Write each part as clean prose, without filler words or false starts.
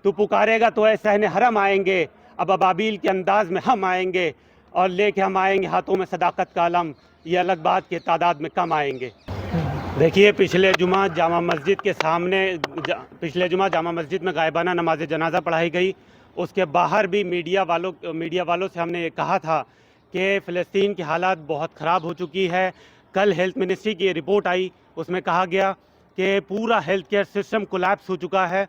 तू पुकारेगा तो ऐ सहने हरम आएंगे, अब अबाबील के अंदाज में हम आएंगे, और लेके हम आएंगे हाथों में सदाकत का अलम, ये अलग बात के तादाद में कम आएंगे। देखिए, पिछले जुमा जामा मस्जिद के सामने पिछले जुमा जामा मस्जिद में गायबाना नमाज जनाजा पढ़ाई गई। उसके बाहर भी मीडिया वालों से हमने ये कहा था कि फ़लस्तीन की हालात बहुत ख़राब हो चुकी है। कल हेल्थ मिनिस्ट्री की रिपोर्ट आई, उसमें कहा गया कि पूरा हेल्थ केयर सिस्टम कोलैप्स हो चुका है।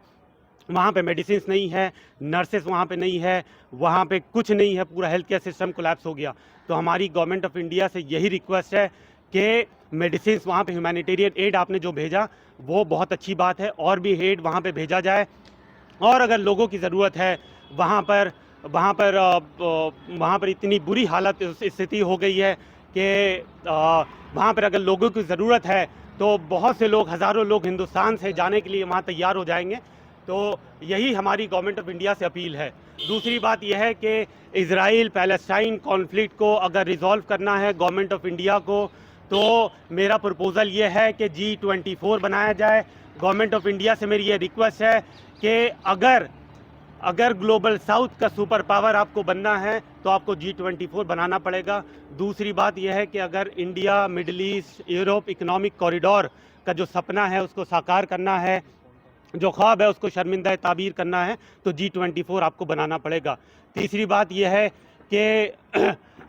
वहाँ पे मेडिसिन्स नहीं है, नर्सेस वहाँ पे नहीं है, वहाँ पे कुछ नहीं है, पूरा हेल्थ केयर सिस्टम कोलैप्स हो गया। तो हमारी गवर्नमेंट ऑफ इंडिया से यही रिक्वेस्ट है कि मेडिसिन्स वहाँ पे, ह्यूमैनिटेरियन एड आपने जो भेजा वो बहुत अच्छी बात है, और भी एड वहाँ पे भेजा जाए। और अगर लोगों की ज़रूरत है वहाँ पर इतनी बुरी हालत स्थिति हो गई है कि वहाँ पर अगर लोगों की ज़रूरत है तो बहुत से लोग, हज़ारों लोग हिंदुस्तान से जाने के लिए वहाँ तैयार हो जाएंगे। तो यही हमारी गवर्नमेंट ऑफ इंडिया से अपील है। दूसरी बात यह है कि इजराइल पैलेस्टाइन कॉन्फ्लिक्ट को अगर रिज़ॉल्व करना है गवर्नमेंट ऑफ इंडिया को, तो मेरा प्रपोज़ल ये है कि G24 बनाया जाए। गवर्नमेंट ऑफ इंडिया से मेरी ये रिक्वेस्ट है कि अगर ग्लोबल साउथ का सुपर पावर आपको बनना है तो आपको G24 बनाना पड़ेगा। दूसरी बात यह है कि अगर India, middle east, Europe economic corridor का जो सपना है उसको साकार करना है, जो ख्वाब है उसको शर्मिंदा ताबीर करना है, तो G24 आपको बनाना पड़ेगा। तीसरी बात यह है कि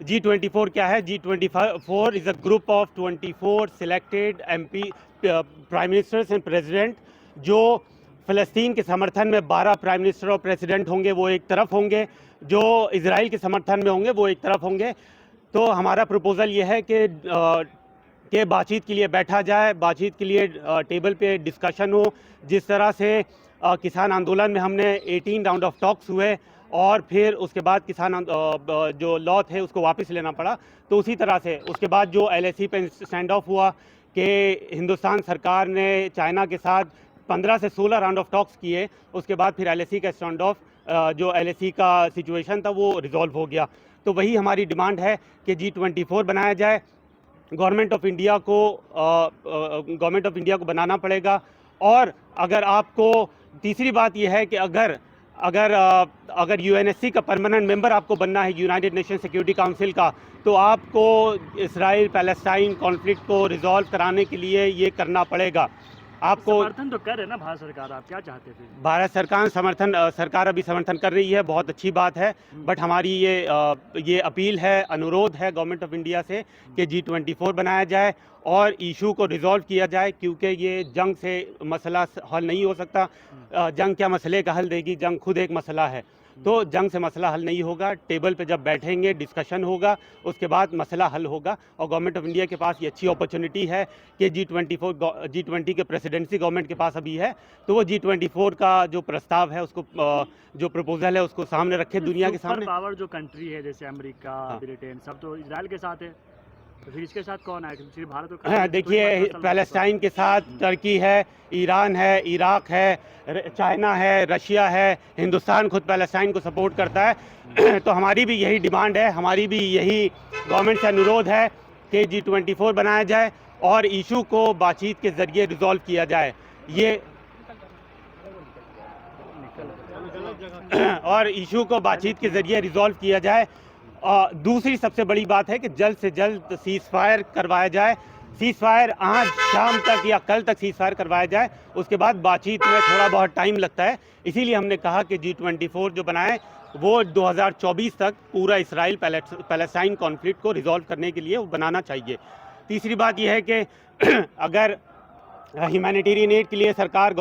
G24 क्या है? G24 is a group of 24 selected MP prime ministers and president, जो फ़लस्तीन के समर्थन में 12 प्राइम मिनिस्टर और प्रेसिडेंट होंगे, वो एक तरफ होंगे, जो इजराइल के समर्थन में होंगे वो एक तरफ होंगे। तो हमारा प्रपोज़ल ये है कि बातचीत के लिए बैठा जाए, बातचीत के लिए टेबल पे डिस्कशन हो। जिस तरह से किसान आंदोलन में हमने 18 राउंड ऑफ टॉक्स हुए और फिर उसके बाद जो लॉ थे उसको वापस लेना पड़ा, तो उसी तरह से उसके बाद जो LAC पे स्टैंड ऑफ हुआ कि हिंदुस्तान सरकार ने चाइना के साथ 15 से 16 राउंड ऑफ टॉक्स किए, उसके बाद फिर LAC का स्टैंड ऑफ, जो LAC का सिचुएशन था वो रिजॉल्व हो गया। तो वही हमारी डिमांड है कि G24 बनाया जाए। गवर्नमेंट ऑफ इंडिया को बनाना पड़ेगा। और अगर आपको, तीसरी बात यह है कि अगर UNSC का परमानेंट मेंबर आपको बनना है, यूनाइटेड नेशन सिक्योरिटी काउंसिल का, तो आपको इसराइल पैलेस्टाइन कॉन्फ्लिक्ट को रिजॉल्व कराने के लिए ये करना पड़ेगा। आपको समर्थन तो कर रहे ना भारत सरकार, आप क्या चाहते थे? भारत सरकार अभी समर्थन कर रही है, बहुत अच्छी बात है। बट हमारी ये अपील है, अनुरोध है गवर्नमेंट ऑफ इंडिया से कि G24 बनाया जाए और इशू को रिजॉल्व किया जाए, क्योंकि ये जंग से मसला हल नहीं हो सकता। जंग क्या मसले का हल देगी? जंग खुद एक मसला है। तो जंग से मसला हल नहीं होगा। टेबल पे जब बैठेंगे, डिस्कशन होगा, उसके बाद मसला हल होगा। और गवर्नमेंट ऑफ इंडिया के पास ये अच्छी अपॉर्चुनिटी है कि G20 के प्रेसिडेंसी गवर्नमेंट के पास अभी है, तो वो G24 का जो प्रस्ताव है उसको, जो प्रपोजल है उसको सामने रखे दुनिया के सामने। पावर जो कंट्री है जैसे अमेरिका, ब्रिटेन, सब तो इजराइल के साथ है, तो फिर इसके साथ कौन है? सिर्फ भारत को? देखिए, पैलेस्टाइन के साथ टर्की है, ईरान है, इराक है, चाइना है, रशिया है, हिंदुस्तान खुद पैलेस्टाइन को सपोर्ट करता है। तो हमारी भी यही डिमांड है, हमारी भी यही गवर्नमेंट से अनुरोध है कि G24 बनाया जाए और इशू को बातचीत के ज़रिए रिजॉल्व किया जाए। और इशू को बातचीत के ज़रिए रिजॉल्व किया जाए। दूसरी सबसे बड़ी बात है कि जल्द से जल्द सीज़ फायर करवाया जाए। सीज़ फायर आज शाम तक या कल तक सीज़ फायर करवाया जाए। उसके बाद बातचीत में थोड़ा बहुत टाइम लगता है, इसीलिए हमने कहा कि G24 जो बनाए वो 2024 तक पूरा इसराइल पैलेस्टाइन कॉन्फ्लिक्ट को रिजॉल्व करने के लिए वो बनाना चाहिए। तीसरी बात यह है कि अगर ह्यूमैनिटेरियन एड के लिए सरकार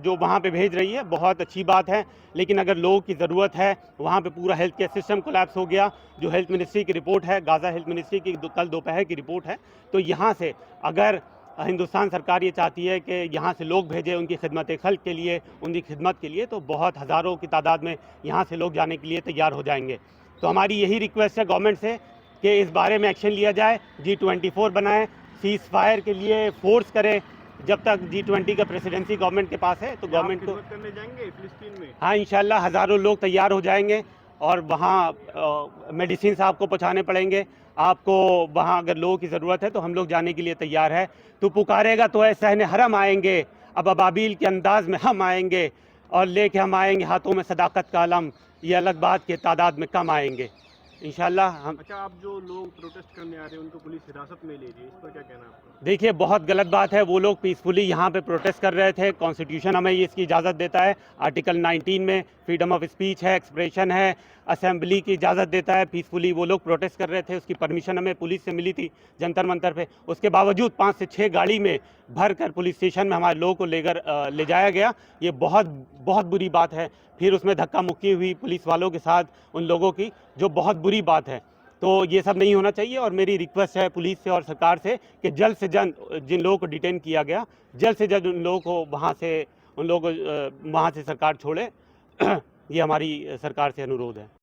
जो वहाँ पे भेज रही है बहुत अच्छी बात है, लेकिन अगर लोगों की ज़रूरत है, वहाँ पे पूरा हेल्थ केयर सिस्टम कोलैप्स हो गया। जो हेल्थ मिनिस्ट्री की रिपोर्ट है, गाज़ा हेल्थ मिनिस्ट्री की कल दोपहर की रिपोर्ट है, तो यहाँ से अगर हिंदुस्तान सरकार ये चाहती है कि यहाँ से लोग भेजे उनकी खिदमत खल्क के लिए, उनकी खिदमत के लिए, तो बहुत हज़ारों की तादाद में यहाँ से लोग जाने के लिए तैयार हो जाएंगे। तो हमारी यही रिक्वेस्ट है गवर्नमेंट से कि इस बारे में एक्शन लिया जाए, G24 बनाएं, सीज़ फायर के लिए फोर्स करें। जब तक G20 का प्रेसिडेंसी गवर्नमेंट के पास है तो गवर्नमेंट को करने जाएंगे फिलिस्तीन में। हाँ, इंशाल्लाह हज़ारों लोग तैयार हो जाएंगे और वहाँ मेडिसिन आपको पहुँचाने पड़ेंगे। आपको वहाँ अगर लोगों की ज़रूरत है तो हम लोग जाने के लिए तैयार है। तो पुकारेगा तो ऐ सहने हरम आएंगे, अब अबाबील के अंदाज में हम आएंगे, और लेके हम आएंगे हाथों में सदाकत का अलम, ये अलग बात कि तादाद में कम आएंगे इंशाल्लाह हम। अच्छा, आप जो लोग प्रोटेस्ट करने आ रहे हैं उनको पुलिस हिरासत में ले रही है, इस पर क्या कहना है आपका? देखिए बहुत गलत बात है, वो लोग पीसफुली यहाँ पे प्रोटेस्ट कर रहे थे, कॉन्स्टिट्यूशन हमें ये इसकी इजाज़त देता है, आर्टिकल 19 में फ्रीडम ऑफ स्पीच है, एक्सप्रेशन है, असेंबली की इजाज़त देता है, पीसफुली वो लोग प्रोटेस्ट कर रहे थे, उसकी परमिशन हमें पुलिस से मिली थी जंतर मंतर पे। उसके बावजूद 5 से 6 गाड़ी में भर कर पुलिस स्टेशन में हमारे लोगों को ले जाया गया, ये बहुत बहुत बुरी बात है। फिर उसमें धक्का मुक्की हुई पुलिस वालों के साथ उन लोगों की, जो बहुत बुरी बात है। तो ये सब नहीं होना चाहिए और मेरी रिक्वेस्ट है पुलिस से और सरकार से कि जल्द से जल्द जिन लोगों को डिटेन किया गया, जल्द से जल्द उन लोगों को वहाँ से सरकार छोड़े। ये हमारी सरकार से अनुरोध है।